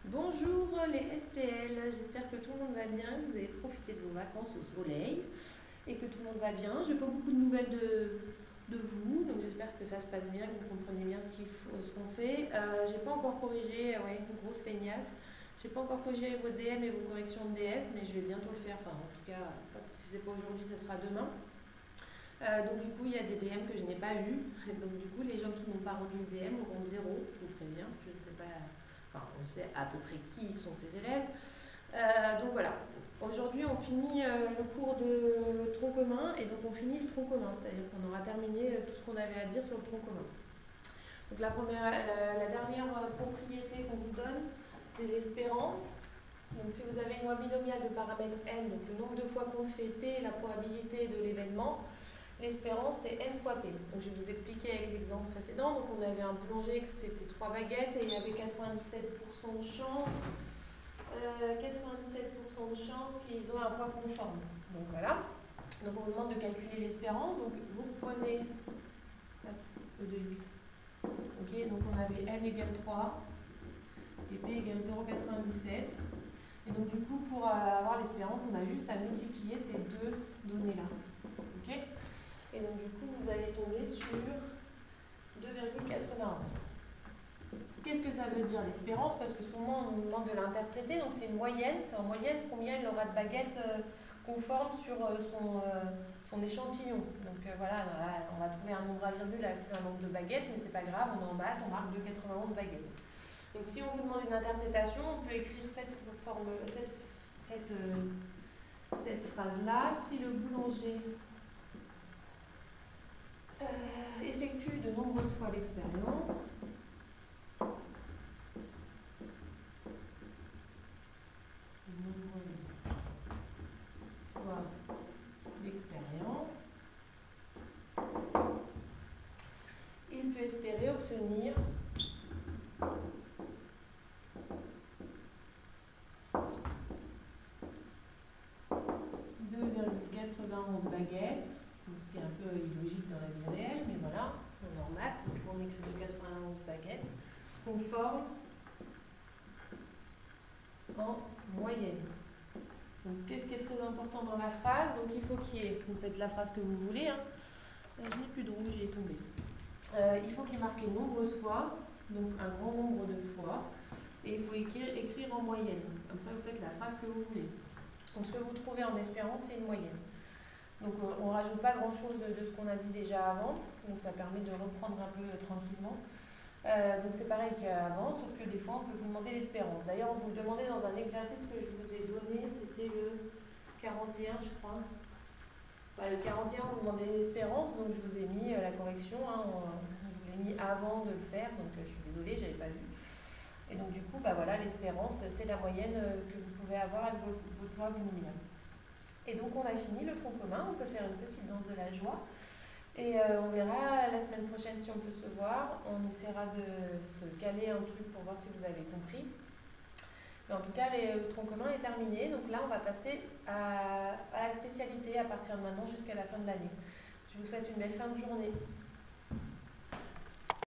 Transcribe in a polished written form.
Bonjour les STL, j'espère que tout le monde va bien, que vous avez profité de vos vacances au soleil et que tout le monde va bien. J'ai pas beaucoup de nouvelles de vous, donc j'espère que ça se passe bien, que vous comprenez bien ce qu'on fait. J'ai pas encore corrigé, ouais, une grosse feignasse. J'ai pas encore corrigé vos DM et vos corrections de DS, mais je vais bientôt le faire. Enfin, en tout cas, si c'est pas aujourd'hui, ça sera demain. Donc du coup, il y a des DM que je n'ai pas lus. Donc du coup, les gens qui n'ont pas rendu le DM auront zéro, je vous préviens. Je ne sais pas, enfin on sait à peu près qui sont ces élèves. Donc voilà, aujourd'hui on finit le cours de tronc commun et donc on finit le tronc commun, c'est-à-dire qu'on aura terminé tout ce qu'on avait à dire sur le tronc commun. Donc la dernière propriété qu'on vous donne, c'est l'espérance. Donc si vous avez une loi binomiale de paramètre n, donc le nombre de fois qu'on fait p, la probabilité de l'événement, l'espérance c'est n fois p. Donc je vais vous expliquer avec l'exemple précédent. Donc on avait un boulanger, c'était 3 baguettes et il y avait 97% de chance. 97% de chance qu'ils ont un poids conforme. Donc voilà. Donc on vous demande de calculer l'espérance. Donc vous prenez E de x. Ok, donc on avait n égale 3 et p égale 0,97. Et donc du coup, pour avoir l'espérance, on a juste à multiplier ces deux données-là. Ok. Et donc du coup, vous allez tomber sur 2,91. Qu'est-ce que ça veut dire l'espérance? Parce que souvent on nous demande de l'interpréter, donc c'est une moyenne, c'est en moyenne combien il aura de baguettes conformes sur son échantillon. Donc voilà, on va trouver un nombre à virgule avec un nombre de baguettes, mais c'est pas grave, on est en maths, on marque 2,91 baguettes. Donc si on vous demande une interprétation, on peut écrire cette phrase-là. Si le boulanger effectue de nombreuses fois l'expérience, il peut espérer obtenir 2,91 baguettes, ce qui est un peu illogique dans la vie réelle, mais voilà, on est en maths, donc on écrit 2,91 baguettes, conforme en moyenne. Donc qu'est-ce qui est très important dans la phrase? Donc il faut qu'il y ait, vous faites la phrase que vous voulez, hein. Je n'ai plus de rouge, j'y ai tombé. Il faut qu'il y ait marqué nombreuses fois, donc un grand nombre de fois, et il faut écrire en moyenne. Après vous faites la phrase que vous voulez. Donc ce que vous trouvez en espérance, c'est une moyenne. Donc on ne rajoute pas grand chose de ce qu'on a dit déjà avant, donc ça permet de reprendre un peu tranquillement. Donc c'est pareil qu'avant, sauf que des fois on peut vous demander l'espérance. D'ailleurs on vous le demandait dans un exercice que je vous ai donné, c'était le 41 je crois. Le 41 vous demandez l'espérance, donc je vous ai mis la correction, hein, je vous l'ai mis avant de le faire, donc je suis désolée, je n'avais pas vu. Et donc du coup, voilà, l'espérance, c'est la moyenne que vous pouvez avoir avec votre loi binomiale. Et donc on a fini le tronc commun, on peut faire une petite danse de la joie. Et on verra la semaine prochaine si on peut se voir. On essaiera de se caler un truc pour voir si vous avez compris. Mais en tout cas, le tronc commun est terminé. Donc là, on va passer à la spécialité à partir de maintenant jusqu'à la fin de l'année. Je vous souhaite une belle fin de journée.